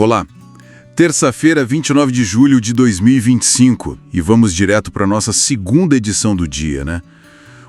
Olá, terça-feira, 29 de julho de 2025 e vamos direto para a nossa segunda edição do dia, né?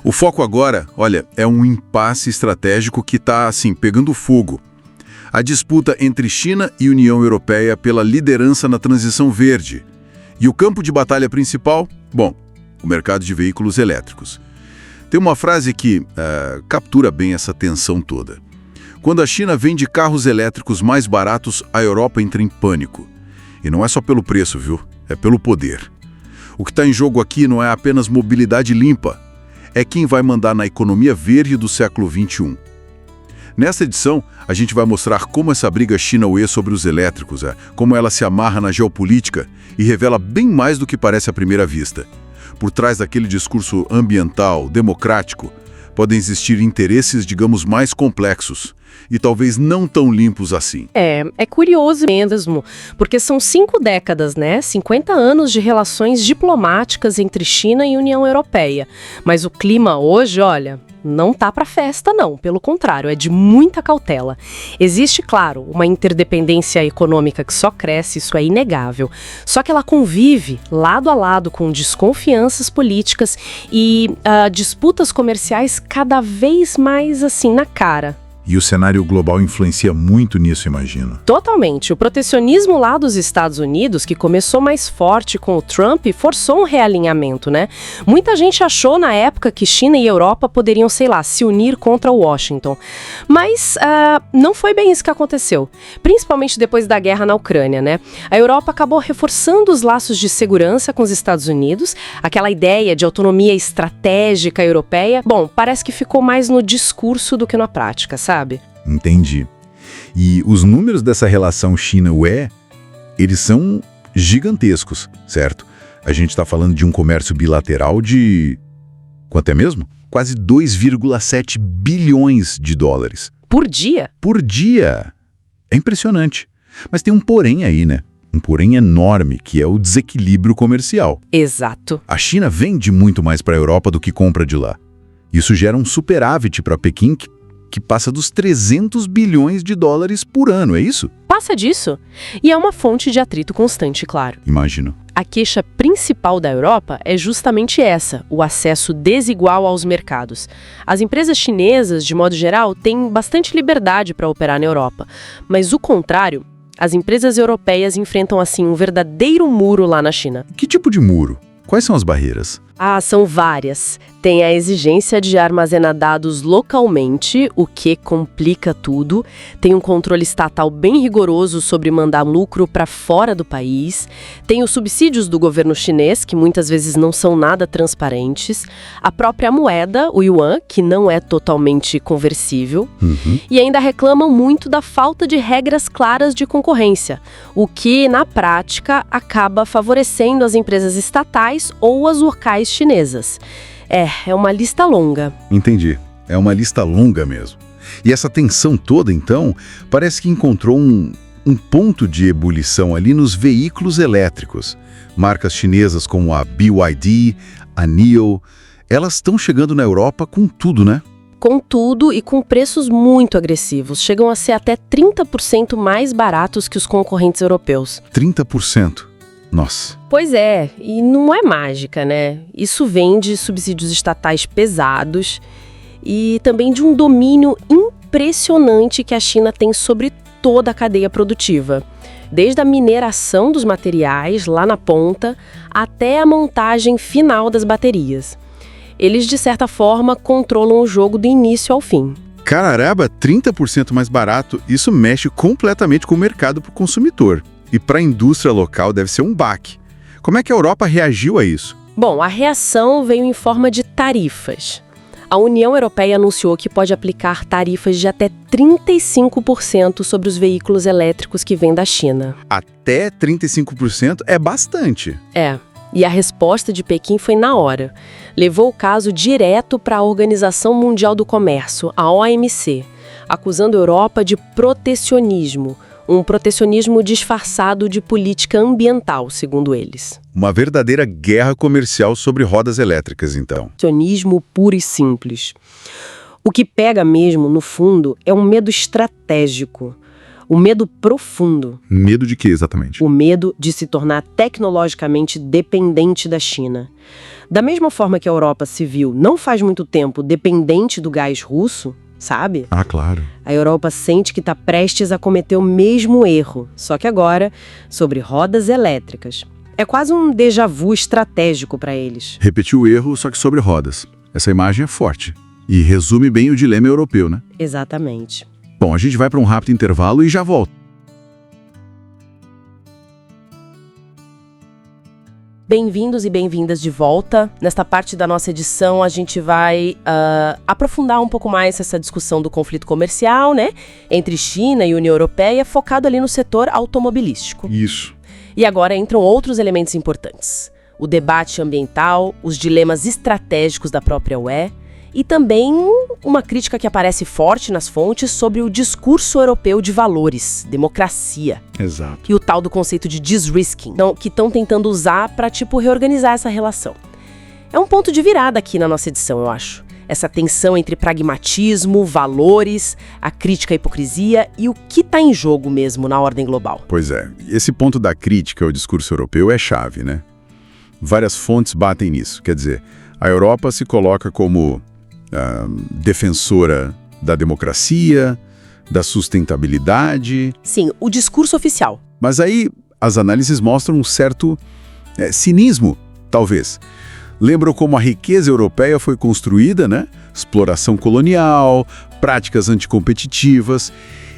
O foco agora, olha, é um impasse estratégico que está, assim, pegando fogo. A disputa entre China e União Europeia pela liderança na transição verde. E o campo de batalha principal? Bom, o mercado de veículos elétricos. Tem uma frase que captura bem essa tensão toda. Quando a China vende carros elétricos mais baratos, a Europa entra em pânico. E não é só pelo preço, viu? É pelo poder. O que está em jogo aqui não é apenas mobilidade limpa. É quem vai mandar na economia verde do século XXI. Nesta edição, a gente vai mostrar como essa briga China-UE sobre os elétricos, como ela se amarra na geopolítica e revela bem mais do que parece à primeira vista. Por trás daquele discurso ambiental, democrático, podem existir interesses, digamos, mais complexos e talvez não tão limpos assim. É curioso mesmo, porque são 5 décadas, né? 50 anos de relações diplomáticas entre China e União Europeia. Mas o clima hoje, olha, não tá para festa não, pelo contrário, é de muita cautela. Existe, claro, uma interdependência econômica que só cresce, isso é inegável. Só que ela convive lado a lado com desconfianças políticas e disputas comerciais cada vez mais assim na cara. E o cenário global influencia muito nisso, imagino. Totalmente. O protecionismo lá dos Estados Unidos, que começou mais forte com o Trump, forçou um realinhamento, né? Muita gente achou na época que China e Europa poderiam, sei lá, se unir contra Washington. Mas não foi bem isso que aconteceu. Principalmente depois da guerra na Ucrânia, né? A Europa acabou reforçando os laços de segurança com os Estados Unidos, aquela ideia de autonomia estratégica europeia. Bom, parece que ficou mais no discurso do que na prática, sabe? Entendi. E os números dessa relação China-UE, eles são gigantescos, certo? A gente está falando de um comércio bilateral de... quanto é mesmo? Quase 2,7 bilhões de dólares. Por dia? Por dia! É impressionante. Mas tem um porém aí, né? Um porém enorme, que é o desequilíbrio comercial. Exato. A China vende muito mais para a Europa do que compra de lá. Isso gera um superávit para Pequim que passa dos 300 bilhões de dólares por ano, é isso? Passa disso. E é uma fonte de atrito constante, claro. Imagino. A queixa principal da Europa é justamente essa, o acesso desigual aos mercados. As empresas chinesas, de modo geral, têm bastante liberdade para operar na Europa, mas o contrário, as empresas europeias enfrentam assim um verdadeiro muro lá na China. Que tipo de muro? Quais são as barreiras? São várias. Tem a exigência de armazenar dados localmente, o que complica tudo. Tem um controle estatal bem rigoroso sobre mandar lucro para fora do país. Tem os subsídios do governo chinês, que muitas vezes não são nada transparentes. A própria moeda, o yuan, que não é totalmente conversível. E ainda reclamam muito da falta de regras claras de concorrência, o que, na prática, acaba favorecendo as empresas estatais ou as locais chinesas. É uma lista longa. Entendi. É uma lista longa mesmo. E essa tensão toda, então, parece que encontrou um ponto de ebulição ali nos veículos elétricos. Marcas chinesas como a BYD, a NIO, elas estão chegando na Europa com tudo, né? Com tudo e com preços muito agressivos. Chegam a ser até 30% mais baratos que os concorrentes europeus. 30%? Nossa. Pois é, e não é mágica, né? Isso vem de subsídios estatais pesados e também de um domínio impressionante que a China tem sobre toda a cadeia produtiva. Desde a mineração dos materiais, lá na ponta, até a montagem final das baterias. Eles, de certa forma, controlam o jogo do início ao fim. Caramba, 30% mais barato, isso mexe completamente com o mercado para o consumidor. E para a indústria local deve ser um baque. Como é que a Europa reagiu a isso? Bom, a reação veio em forma de tarifas. A União Europeia anunciou que pode aplicar tarifas de até 35% sobre os veículos elétricos que vêm da China. Até 35% é bastante. E a resposta de Pequim foi na hora. Levou o caso direto para a Organização Mundial do Comércio, a OMC, acusando a Europa de protecionismo. Um protecionismo disfarçado de política ambiental, segundo eles. Uma verdadeira guerra comercial sobre rodas elétricas, então. Protecionismo puro e simples. O que pega mesmo, no fundo, é um medo estratégico. O medo profundo. Medo de quê, exatamente? O medo de se tornar tecnologicamente dependente da China. Da mesma forma que a Europa se viu, não faz muito tempo, dependente do gás russo, sabe? Ah, claro. A Europa sente que está prestes a cometer o mesmo erro, só que agora sobre rodas elétricas. É quase um déjà vu estratégico para eles. Repetir o erro, só que sobre rodas. Essa imagem é forte. E resume bem o dilema europeu, né? Exatamente. Bom, a gente vai para um rápido intervalo e já volta. Bem-vindos e bem-vindas de volta. Nesta parte da nossa edição, a gente vai aprofundar um pouco mais essa discussão do conflito comercial, né? Entre China e União Europeia, focado ali no setor automobilístico. Isso. E agora entram outros elementos importantes. O debate ambiental, os dilemas estratégicos da própria UE e também uma crítica que aparece forte nas fontes sobre o discurso europeu de valores, democracia. Exato. E o tal do conceito de de-risking, que estão tentando usar para, reorganizar essa relação. É um ponto de virada aqui na nossa edição, eu acho. Essa tensão entre pragmatismo, valores, a crítica à hipocrisia e o que está em jogo mesmo na ordem global. Pois é. Esse ponto da crítica ao discurso europeu é chave, né? Várias fontes batem nisso. Quer dizer, a Europa se coloca como defensora da democracia, da sustentabilidade. Sim, o discurso oficial. Mas aí as análises mostram um certo cinismo, talvez. Lembram como a riqueza europeia foi construída, né? Exploração colonial, práticas anticompetitivas,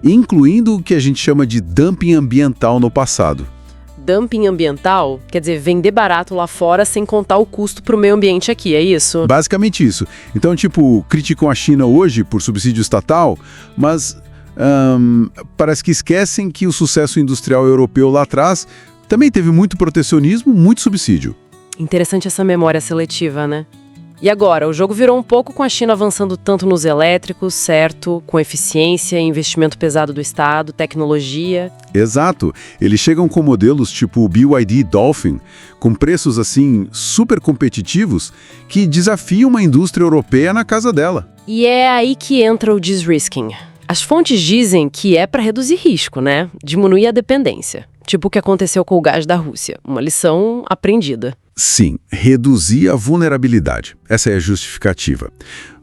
incluindo o que a gente chama de dumping ambiental no passado. Dumping ambiental quer dizer vender barato lá fora sem contar o custo para o meio ambiente aqui, é isso? Basicamente isso. Então, criticam a China hoje por subsídio estatal, mas parece que esquecem que o sucesso industrial europeu lá atrás também teve muito protecionismo, muito subsídio. Interessante essa memória seletiva, né? E agora, o jogo virou um pouco com a China avançando tanto nos elétricos, certo, com eficiência, investimento pesado do Estado, tecnologia. Exato. Eles chegam com modelos tipo o BYD Dolphin, com preços assim super competitivos, que desafiam a indústria europeia na casa dela. E é aí que entra o de-risking. As fontes dizem que é para reduzir risco, né? Diminuir a dependência. Tipo o que aconteceu com o gás da Rússia. Uma lição aprendida. Sim, reduzir a vulnerabilidade. Essa é a justificativa.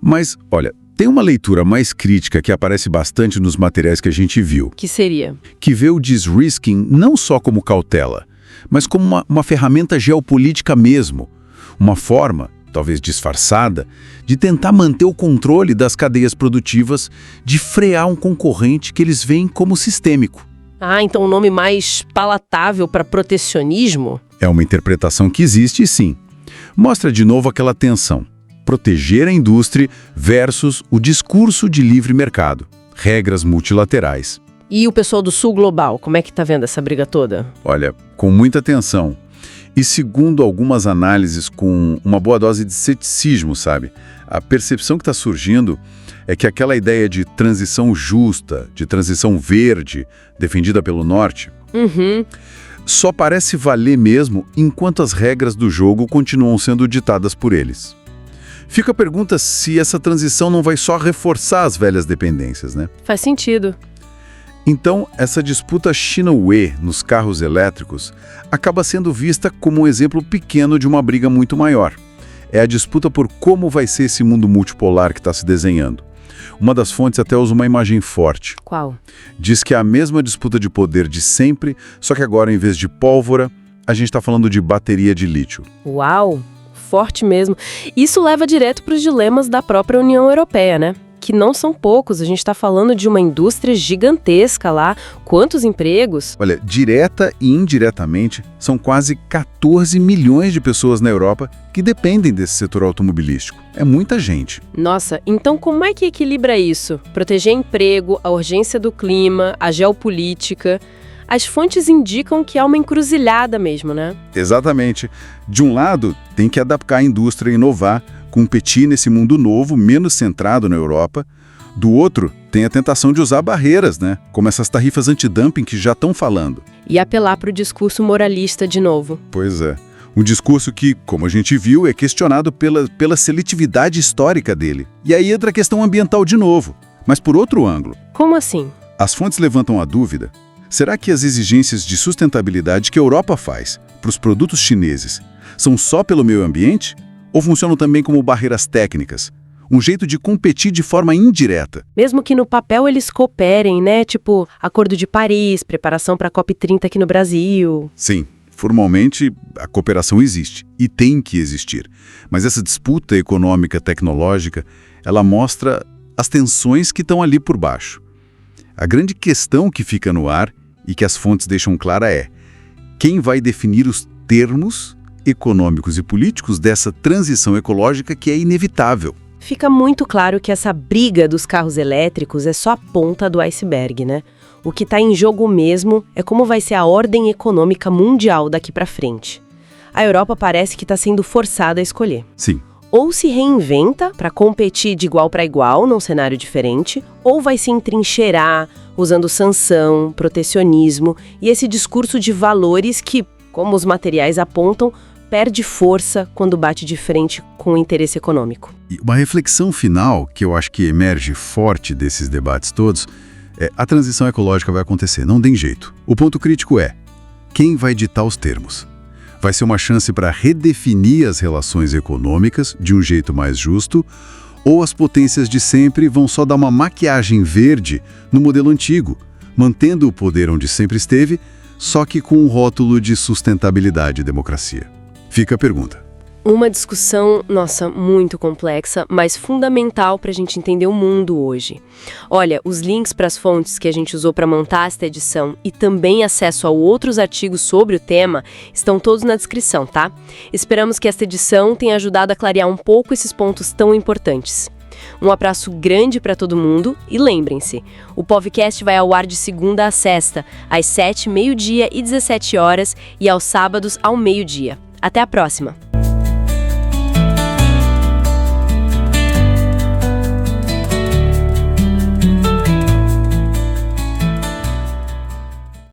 Mas, olha, tem uma leitura mais crítica que aparece bastante nos materiais que a gente viu. Que seria? Que vê o de-risking não só como cautela, mas como uma ferramenta geopolítica mesmo. Uma forma, talvez disfarçada, de tentar manter o controle das cadeias produtivas, de frear um concorrente que eles veem como sistêmico. Ah, então um nome mais palatável para protecionismo? É uma interpretação que existe, sim. Mostra de novo aquela tensão. Proteger a indústria versus o discurso de livre mercado. Regras multilaterais. E o pessoal do Sul Global, como é que tá vendo essa briga toda? Olha, com muita atenção. E segundo algumas análises, com uma boa dose de ceticismo, sabe? A percepção que está surgindo é que aquela ideia de transição justa, de transição verde, defendida pelo Norte, só parece valer mesmo enquanto as regras do jogo continuam sendo ditadas por eles. Fica a pergunta se essa transição não vai só reforçar as velhas dependências, né? Faz sentido. Então, essa disputa China-UE nos carros elétricos acaba sendo vista como um exemplo pequeno de uma briga muito maior. É a disputa por como vai ser esse mundo multipolar que está se desenhando. Uma das fontes até usa uma imagem forte. Qual? Diz que é a mesma disputa de poder de sempre, só que agora, em vez de pólvora, a gente está falando de bateria de lítio. Uau! Forte mesmo. Isso leva direto para os dilemas da própria União Europeia, né? Que não são poucos. A gente está falando de uma indústria gigantesca lá. Quantos empregos? Olha, direta e indiretamente, são quase 14 milhões de pessoas na Europa que dependem desse setor automobilístico. É muita gente. Nossa, então como é que equilibra isso? Proteger emprego, a urgência do clima, a geopolítica. As fontes indicam que há uma encruzilhada mesmo, né? Exatamente. De um lado, tem que adaptar a indústria e inovar, competir nesse mundo novo, menos centrado na Europa. Do outro, tem a tentação de usar barreiras, né? Como essas tarifas antidumping que já estão falando. E apelar para o discurso moralista de novo. Pois é. Um discurso que, como a gente viu, é questionado pela seletividade histórica dele. E aí entra a questão ambiental de novo, mas por outro ângulo. Como assim? As fontes levantam a dúvida: será que as exigências de sustentabilidade que a Europa faz para os produtos chineses são só pelo meio ambiente? Ou funcionam também como barreiras técnicas? Um jeito de competir de forma indireta? Mesmo que no papel eles cooperem, né? Tipo, Acordo de Paris, preparação para a COP30 aqui no Brasil. Sim, formalmente a cooperação existe e tem que existir. Mas essa disputa econômica tecnológica, ela mostra as tensões que estão ali por baixo. A grande questão que fica no ar e que as fontes deixam clara é: quem vai definir os termos econômicos e políticos dessa transição ecológica que é inevitável? Fica muito claro que essa briga dos carros elétricos é só a ponta do iceberg, né? O que está em jogo mesmo é como vai ser a ordem econômica mundial daqui para frente. A Europa parece que está sendo forçada a escolher. Sim. Ou se reinventa para competir de igual para igual num cenário diferente, ou vai se entrincheirar usando sanção, protecionismo e esse discurso de valores que, como os materiais apontam, perde força quando bate de frente com o interesse econômico. E uma reflexão final que eu acho que emerge forte desses debates todos é: a transição ecológica vai acontecer, não tem jeito. O ponto crítico é: quem vai ditar os termos? Vai ser uma chance para redefinir as relações econômicas de um jeito mais justo, ou as potências de sempre vão só dar uma maquiagem verde no modelo antigo, mantendo o poder onde sempre esteve, só que com um rótulo de sustentabilidade e democracia? Fica a pergunta. Uma discussão, nossa, muito complexa, mas fundamental para a gente entender o mundo hoje. Olha, os links para as fontes que a gente usou para montar esta edição e também acesso a outros artigos sobre o tema estão todos na descrição, tá? Esperamos que esta edição tenha ajudado a clarear um pouco esses pontos tão importantes. Um abraço grande para todo mundo e lembrem-se, o podcast vai ao ar de segunda a sexta, às 7, meio-dia e 17 horas e aos sábados ao meio-dia. Até a próxima!